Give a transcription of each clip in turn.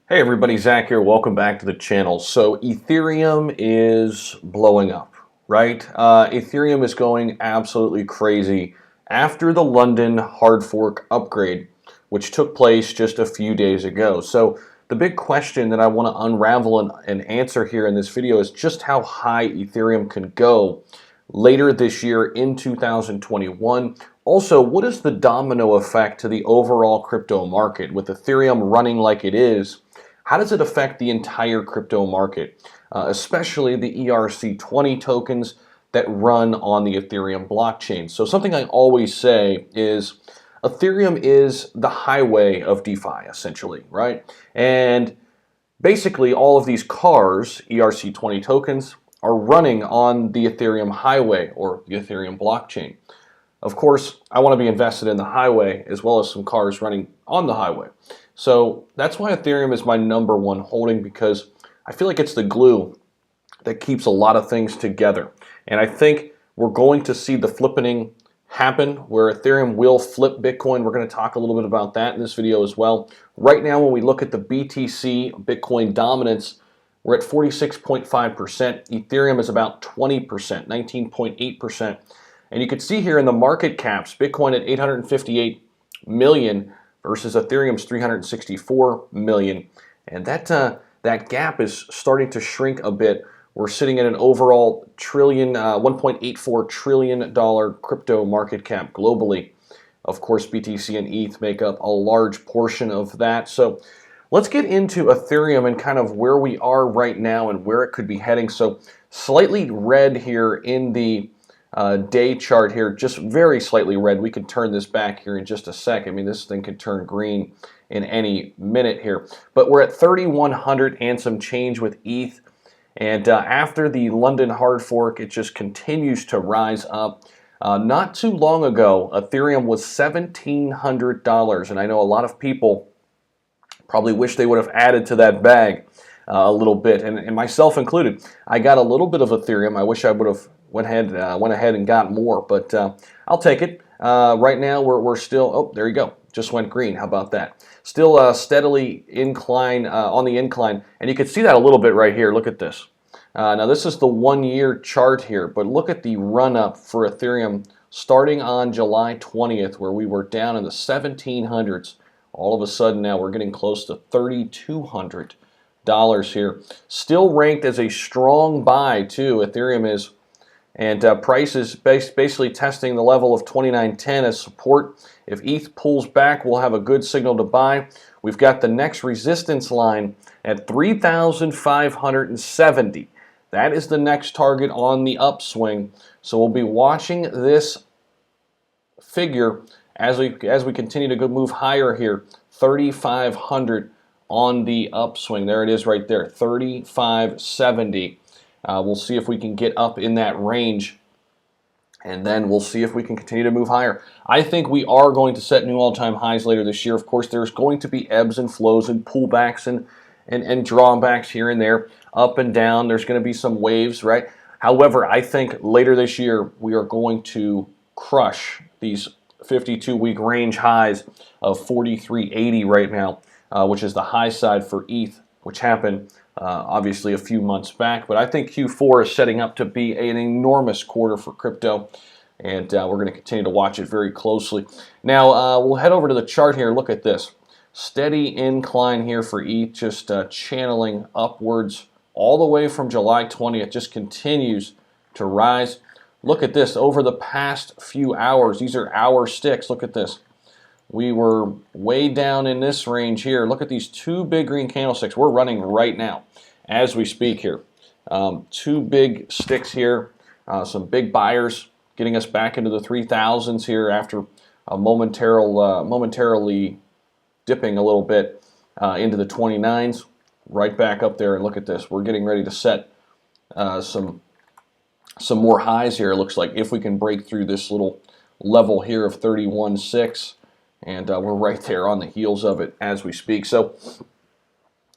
Hey everybody, Zach here. Welcome back to the channel. So Ethereum is blowing up, right? Ethereum is going absolutely crazy after the London Hardfork upgrade, which took place just a few days ago. So the big question that I want to unravel and answer here in this video is just how high Ethereum can go later this year in 2021. Also, what is the domino effect to the overall crypto market with Ethereum running like it is? How does it affect the entire crypto market, especially the ERC20 tokens that run on the Ethereum blockchain? So something I always say is Ethereum is the highway of DeFi, essentially, right? And basically all of these cars, ERC20 tokens, are running on the Ethereum highway or the Ethereum blockchain. Of course, I want to be invested in the highway as well as some cars running on the highway. So that's why Ethereum is my #1 holding, because I feel like it's the glue that keeps a lot of things together. And I think we're going to see the flippening happen where Ethereum will flip Bitcoin. We're going to talk a little bit about that in this video as well. Right now, when we look at the BTC Bitcoin dominance, we're at 46.5%. Ethereum is about 20%, 19.8%. And you can see here in the market caps, Bitcoin at 858 million versus Ethereum's 364 million. And that gap is starting to shrink a bit. We're sitting at an overall $1.84 trillion crypto market cap globally. Of course, BTC and ETH make up a large portion of that. So let's get into Ethereum and kind of where we are right now and where it could be heading. So slightly red here in the day chart here, just very slightly red. We can turn this back here in just a sec. I mean, this thing could turn green in any minute here. But we're at 3,100 and some change with ETH. And after the London Hardfork, it just continues to rise up. Not too long ago, Ethereum was $1,700. And I know a lot of people probably wish they would have added to that bag a little bit, and myself included. I got a little bit of Ethereum. I wish I would have went ahead and got more, but I'll take it. Right now, we're still, oh, there you go. Just went green. How about that? Still steadily on the incline, and you can see that a little bit right here. Look at this. Now, this is the 1-year chart here, but look at the run-up for Ethereum starting on July 20th, where we were down in the 1700s. All of a sudden now we're getting close to $3,200 here. Still ranked as a strong buy too, Ethereum is. And price is basically testing the level of 29.10 as support. If ETH pulls back, we'll have a good signal to buy. We've got the next resistance line at 3,570. That is the next target on the upswing. So we'll be watching this figure as we continue to move higher here. 3,500 on the upswing. There it is right there, 3,570. We'll see if we can get up in that range, and then we'll see if we can continue to move higher. I think we are going to set new all-time highs later this year. Of course, there's going to be ebbs and flows and pullbacks and drawbacks here and there, up and down. There's going to be some waves, right? However, I think later this year we are going to crush these 52-week range highs of 43.80 right now, which is the high side for ETH, which happened obviously a few months back. But I think Q4 is setting up to be an enormous quarter for crypto, and we're going to continue to watch it very closely. Now, we'll head over to the chart here. Look at this. Steady incline here for ETH, just channeling upwards all the way from July 20th. It just continues to rise. Look at this. Over the past few hours, these are hour sticks. Look at this. We were way down in this range here. Look at these two big green candlesticks. We're running right now as we speak here. Two big sticks here. Some big buyers getting us back into the 3,000s here after momentarily dipping a little bit into the 29s. Right back up there, and look at this. We're getting ready to set some more highs here. It looks like if we can break through this little level here of 31.6, and we're right there on the heels of it as we speak. So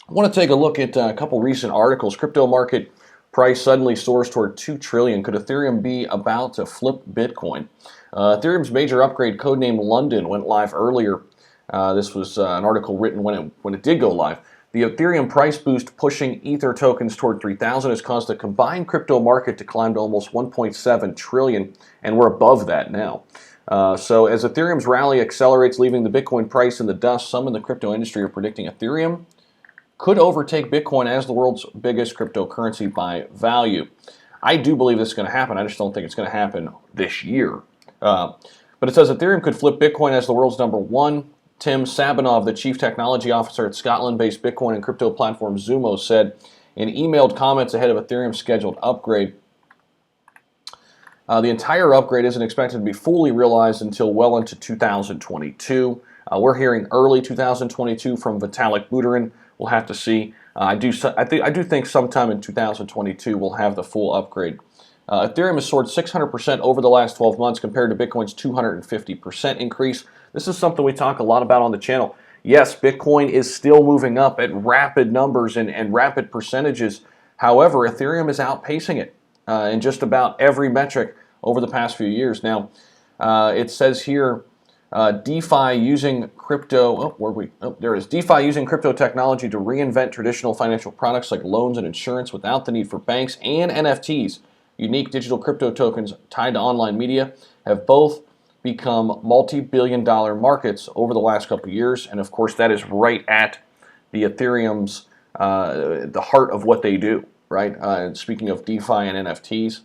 I want to take a look at a couple recent articles. Crypto market price suddenly soars toward 2 trillion. Could Ethereum be about to flip Bitcoin? Ethereum's major upgrade, codenamed London, went live earlier. This was an article written when it did go live. The Ethereum price boost pushing Ether tokens toward 3,000 has caused the combined crypto market to climb to almost 1.7 trillion, and we're above that now. So as Ethereum's rally accelerates, leaving the Bitcoin price in the dust, some in the crypto industry are predicting Ethereum could overtake Bitcoin as the world's biggest cryptocurrency by value. I do believe this is going to happen. I just don't think it's going to happen this year. But it says Ethereum could flip Bitcoin as the world's #1. Tim Sabinov, the chief technology officer at Scotland-based Bitcoin and crypto platform Zumo, said in emailed comments ahead of Ethereum's scheduled upgrade. The entire upgrade isn't expected to be fully realized until well into 2022. We're hearing early 2022 from Vitalik Buterin. We'll have to see. I do think sometime in 2022 we'll have the full upgrade. Ethereum has soared 600% over the last 12 months compared to Bitcoin's 250% increase. This is something we talk a lot about on the channel. Yes, Bitcoin is still moving up at rapid numbers and rapid percentages. However, Ethereum is outpacing it in just about every metric over the past few years. Now, it says here, DeFi using crypto, there it is. DeFi using crypto technology to reinvent traditional financial products like loans and insurance without the need for banks, and NFTs, unique digital crypto tokens tied to online media, have both become multi-billion-dollar markets over the last couple of years. And of course, that is right at the Ethereum's, the heart of what they do, right? Speaking of DeFi and NFTs.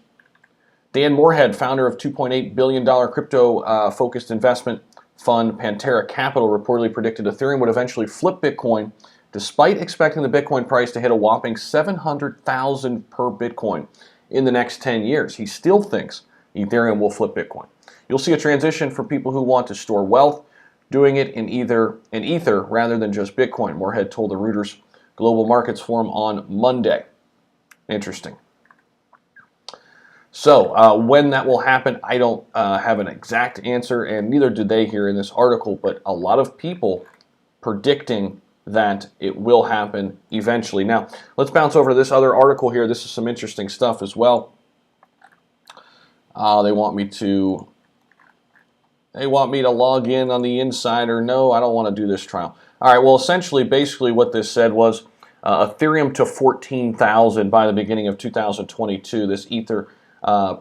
Dan Moorhead, founder of $2.8 billion crypto-focused investment fund Pantera Capital, reportedly predicted Ethereum would eventually flip Bitcoin, despite expecting the Bitcoin price to hit a whopping $700,000 per Bitcoin in the next 10 years. He still thinks Ethereum will flip Bitcoin. You'll see a transition for people who want to store wealth, doing it in Ether rather than just Bitcoin, Moorhead told the Reuters Global Markets Forum on Monday. Interesting. So when that will happen, I don't have an exact answer, and neither did they here in this article, but a lot of people predicting that it will happen eventually. Now, let's bounce over to this other article here. This is some interesting stuff as well. They want me to log in on the insider. No, I don't want to do this trial. All right, well, essentially, basically what this said was Ethereum to 14,000 by the beginning of 2022, this Ether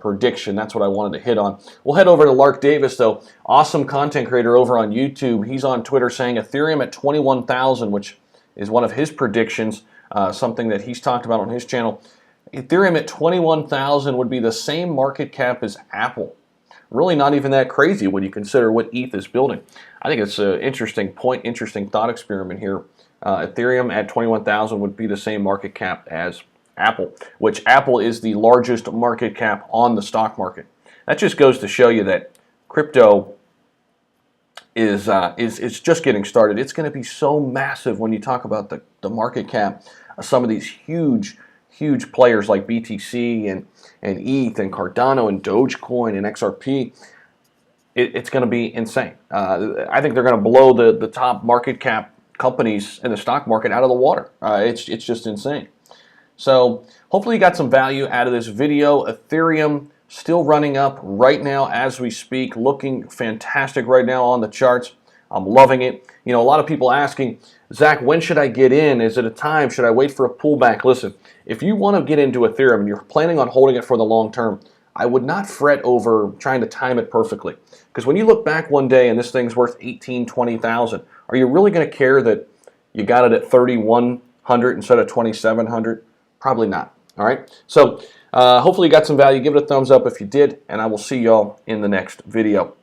prediction. That's what I wanted to hit on. We'll head over to Lark Davis, though. Awesome content creator over on YouTube. He's on Twitter saying Ethereum at 21,000, which is one of his predictions, something that he's talked about on his channel. Ethereum at 21,000 would be the same market cap as Apple. Really not even that crazy when you consider what ETH is building. I think it's an interesting point, interesting thought experiment here. Ethereum at 21,000 would be the same market cap as Apple, which Apple is the largest market cap on the stock market. That just goes to show you that crypto is just getting started. It's going to be so massive when you talk about the market cap of some of these huge players like BTC and ETH and Cardano and Dogecoin and XRP. It's going to be insane. I think they're going to blow the top market cap companies in the stock market out of the water. It's just insane. So hopefully you got some value out of this video. Ethereum still running up right now as we speak, looking fantastic right now on the charts. I'm loving it. You know, a lot of people asking, Zach, when should I get in? Is it a time? Should I wait for a pullback? Listen, if you want to get into Ethereum and you're planning on holding it for the long term, I would not fret over trying to time it perfectly. Because when you look back one day and this thing's worth 18, 20,000, are you really going to care that you got it at 3,100 instead of 2,700? Probably not. All right. So hopefully you got some value. Give it a thumbs up if you did, and I will see y'all in the next video.